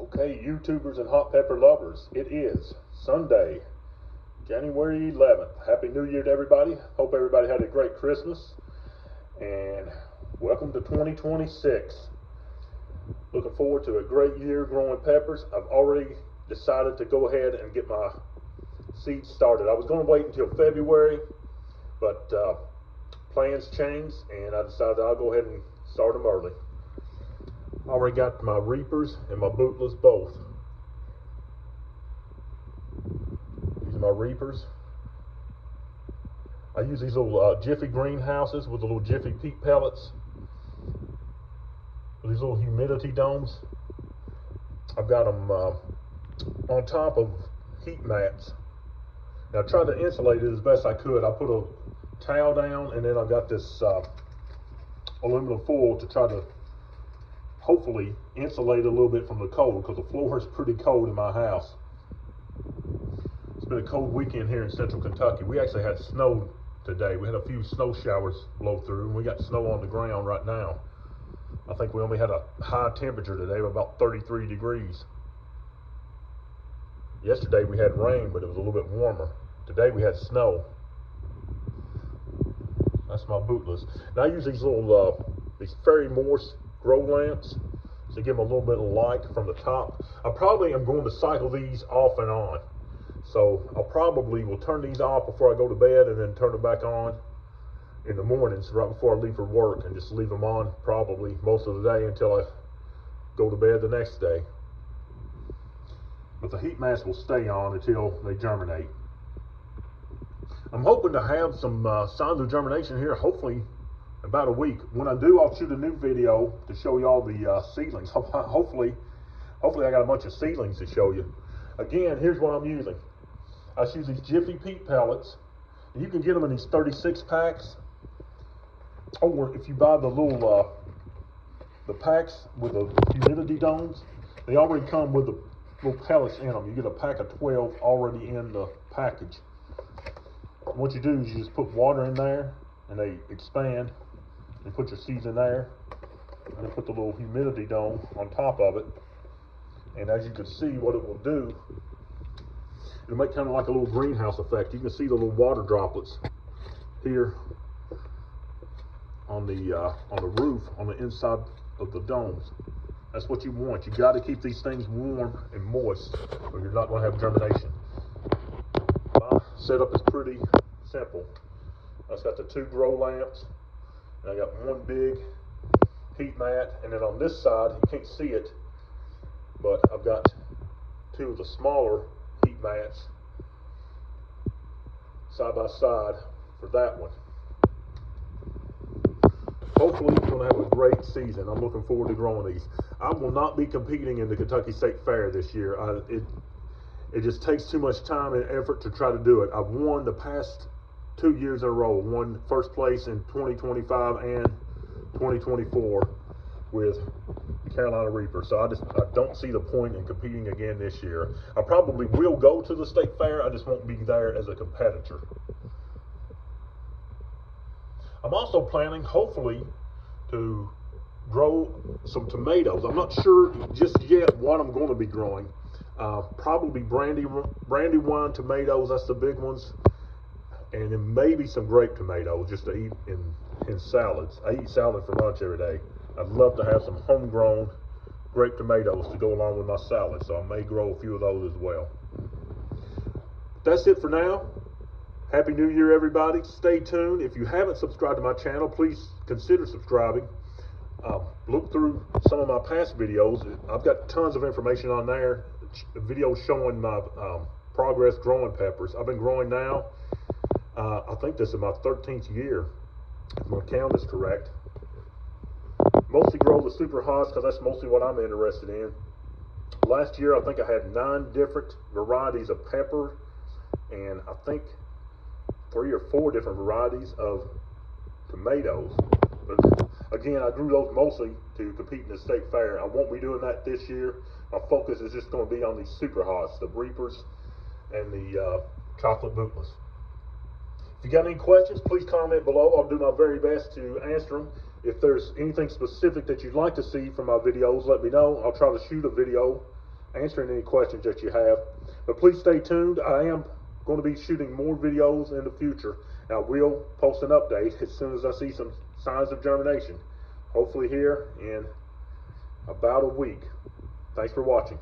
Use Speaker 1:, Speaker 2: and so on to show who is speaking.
Speaker 1: Okay, YouTubers and hot pepper lovers, it is Sunday, January 11th. Happy New Year to everybody. Hope everybody had a great Christmas. And welcome to 2026. Looking forward to a great year growing peppers. I've already decided to go ahead and get my seeds started. I was going to wait until February, but plans changed, and I decided I'll go ahead and start them early. Already got my Reapers and my Butlahs both. These are my Reapers. I use these little Jiffy greenhouses with the little Jiffy peat pellets. With these little humidity domes. I've got them on top of heat mats. Now I tried to insulate it as best I could. I put a towel down, and then I've got this aluminum foil to try to hopefully insulate a little bit from the cold, because the floor is pretty cold in my house. It's been a cold weekend here in central Kentucky. We actually had snow today. We had a few snow showers blow through, and we got snow on the ground right now. I think we only had a high temperature today of about 33 degrees. Yesterday we had rain, but it was a little bit warmer. Today we had snow. That's my Butlahs. Now I use these little these Fairy Morse grow lamps to give them a little bit of light from the top. I probably am going to cycle these off and on. So I probably will turn these off before I go to bed, and then turn them back on in the mornings right before I leave for work, and just leave them on probably most of the day until I go to bed the next day. But the heat mats will stay on until they germinate. I'm hoping to have some signs of germination here, hopefully about a week. When I do, I'll shoot a new video to show you all the seedlings. Hopefully I got a bunch of seedlings to show you. Again, here's what I'm using. I use these Jiffy peat pellets. You can get them in these 36 packs, or if you buy the little the packs with the humidity domes, they already come with the little pellets in them. You get a pack of 12 already in the package. What you do is you just put water in there, and they expand. You put your seeds in there, and then put the little humidity dome on top of it. And as you can see, what it will do, it'll make kind of like a little greenhouse effect. You can see the little water droplets here on the roof, on the inside of the domes. That's what you want. You got to keep these things warm and moist, or you're not going to have germination. My setup is pretty simple. I've got the 2 grow lamps, and I got one big heat mat, and then on this side, you can't see it, but I've got 2 of the smaller heat mats side by side for that one. Hopefully we're going to have a great season. I'm looking forward to growing these. I will not be competing in the Kentucky State Fair this year. It just takes too much time and effort to try to do it. I've won the past 2 years in a row. Won first place in 2025 and 2024 with the Carolina Reapers. So I don't see the point in competing again this year. I probably will go to the state fair. I just won't be there as a competitor. I'm also planning, hopefully, to grow some tomatoes. I'm not sure just yet what I'm going to be growing. Probably Brandywine tomatoes, that's the big ones. And then maybe some grape tomatoes just to eat in salads. I eat salad for lunch every day. I'd love to have some homegrown grape tomatoes to go along with my salad, so I may grow a few of those as well. That's it for now. Happy New Year, everybody. Stay tuned. If you haven't subscribed to my channel, please consider subscribing. Look through some of my past videos. I've got tons of information on there. Videos showing my progress growing peppers. I've been growing now. I think this is my 13th year, if my count is correct. Mostly grow the super hots because that's mostly what I'm interested in. Last year, I think I had 9 different varieties of pepper, and I think 3 or 4 different varieties of tomatoes. But again, I grew those mostly to compete in the state fair. I won't be doing that this year. My focus is just going to be on these super hots, the Reapers and the Chocolate Butlahs. If you got any questions, please comment below. I'll do my very best to answer them. If there's anything specific that you'd like to see from my videos, let me know. I'll try to shoot a video answering any questions that you have. But please stay tuned. I am going to be shooting more videos in the future. I will post an update as soon as I see some signs of germination. Hopefully here in about a week. Thanks for watching.